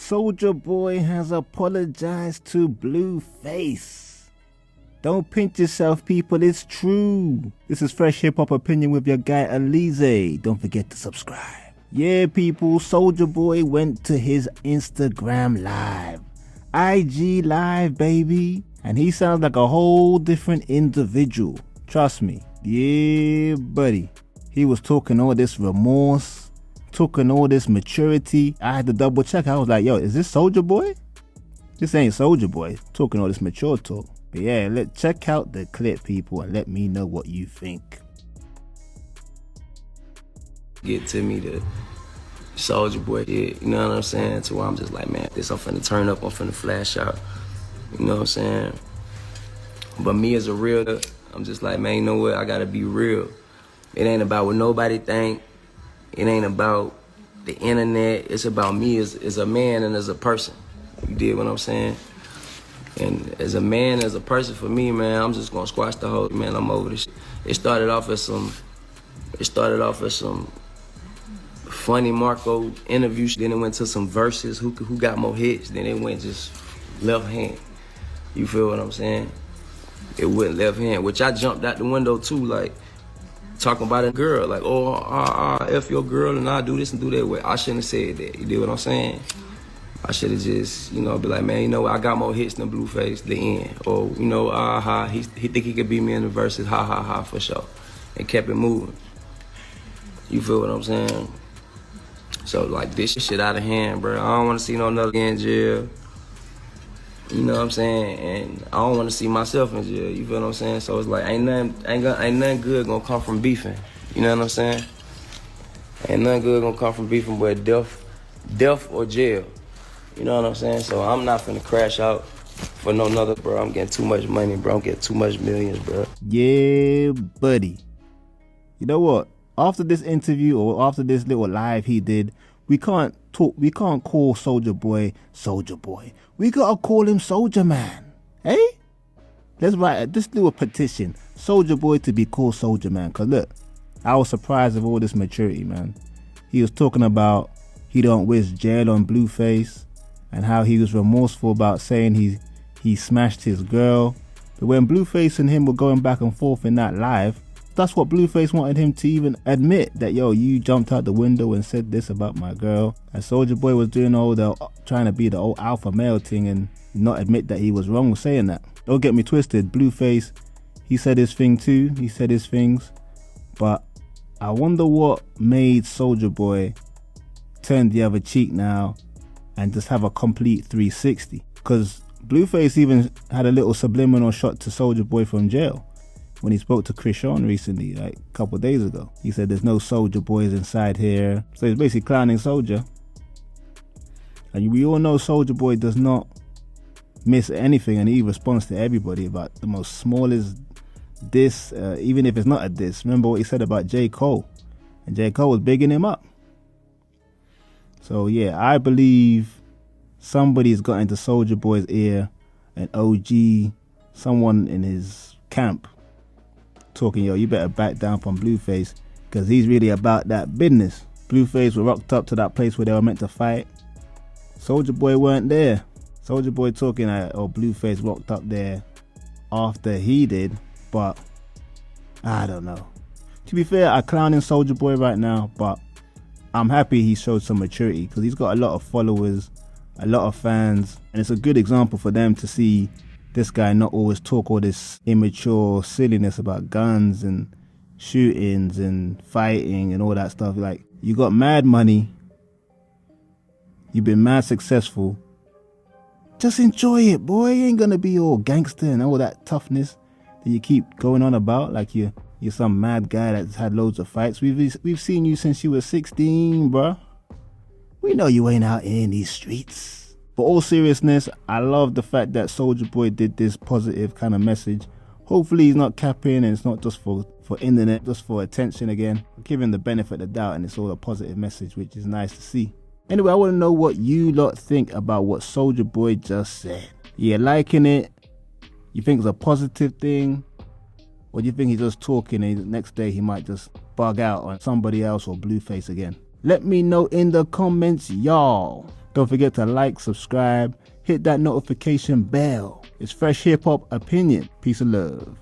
Soulja Boy has apologized to Blueface. Don't pinch yourself, people, it's true. This is Fresh Hip Hop Opinion with your guy Oleezeh. Don't forget to subscribe. Yeah, people, Soulja Boy went to his Instagram live. IG live, baby. And he sounds like a whole different individual. Trust me. Yeah, buddy. He was talking all this remorse, talking all this maturity. I had to double check. I was like, yo, is this Soulja Boy? This ain't Soulja Boy talking all this mature talk. But yeah, check out the clip, people, and let me know what you think. Get to me the Soulja Boy, yeah, you know what I'm saying? To where I'm just like, man, this I'm finna turn up, I'm finna flash out. You know what I'm saying? But me as a real, I'm just like, man, you know what? I gotta be real. It ain't about what nobody think. It ain't about the internet. It's about me as a man and as a person. You dig what I'm saying? And as a man, as a person, for me, man, I'm just gonna squash the whole, man, I'm over this shit. It started off as some funny Marco interview. Then it went to some verses, who got more hits. Then it went just left hand. You feel what I'm saying? It went left hand, which I jumped out the window too, like talking about a girl, like, oh, I F your girl and I do this and do that. Well, I shouldn't have said that. You know what I'm saying? I should have just, you know, be like, man, you know what? I got more hits than Blueface, the end. Or, you know, he think he could beat me in the verses, ha, for sure. And kept it moving. You feel what I'm saying? So, like, this shit out of hand, bro. I don't want to see no another in jail. You know what I'm saying? And I don't want to see myself in jail. You feel what I'm saying? So it's like, ain't nothing good gonna come from beefing. You know what I'm saying? Ain't nothing good gonna come from beefing but death or jail. You know what I'm saying? So I'm not finna crash out for no another, bro. I'm getting too much money, bro. I'm getting too much millions, bro. Yeah, buddy. You know what? After this interview or after this little live he did, we can't call Soulja Boy Soulja Boy. We gotta call him Soulja Man. Hey? Let's write this little petition. Soulja Boy to be called Soulja Man. Cause look, I was surprised of all this maturity, man. He was talking about he don't wish jail on Blueface and how he was remorseful about saying he smashed his girl. But when Blueface and him were going back and forth in that live, that's what Blueface wanted him to even admit, that, yo, you jumped out the window and said this about my girl. And Soulja Boy was doing all the trying to be the old alpha male thing and not admit that he was wrong saying that. Don't get me twisted, Blueface, he said his thing too, he said his things, but I wonder what made Soulja Boy turn the other cheek now and just have a complete 360. Because Blueface even had a little subliminal shot to Soulja Boy from jail when he spoke to Chris Sean recently, like a couple days ago. He said there's no Soulja Boys inside here. So he's basically clowning Soulja. And we all know Soulja Boy does not miss anything, and he responds to everybody about the most smallest diss, even if it's not a diss. Remember what he said about J. Cole, and J. Cole was bigging him up. So yeah, I believe somebody's got into Soulja Boy's ear, an OG, someone in his camp, talking, yo, you better back down from Blueface because he's really about that business. Blueface were rocked up to that place where they were meant to fight. Soulja Boy weren't there. Soulja Boy talking that, oh, Blueface rocked up there after he did, but I don't know. To be fair, I'm clowning Soulja Boy right now, but I'm happy he showed some maturity because he's got a lot of followers, a lot of fans, and it's a good example for them to see this guy not always talk all this immature silliness about guns and shootings and fighting and all that stuff. Like, you got mad money, you've been mad successful, just enjoy it, boy. You ain't gonna be all gangster and all that toughness that you keep going on about like you're some mad guy that's had loads of fights. We've seen you since you were 16, bruh. We know you ain't out in these streets. For all seriousness, I love the fact that Soulja Boy did this positive kind of message. Hopefully he's not capping and it's not just for internet, just for attention again. Give him the benefit of the doubt and it's all a positive message, which is nice to see. Anyway, I want to know what you lot think about what Soulja Boy just said. Yeah, liking it? You think it's a positive thing? Or do you think he's just talking and the next day he might just bug out on somebody else or Blueface again? Let me know in the comments, y'all. Don't forget to like, subscribe, hit that notification bell. It's Fresh Hip Hop Opinion. Peace and love.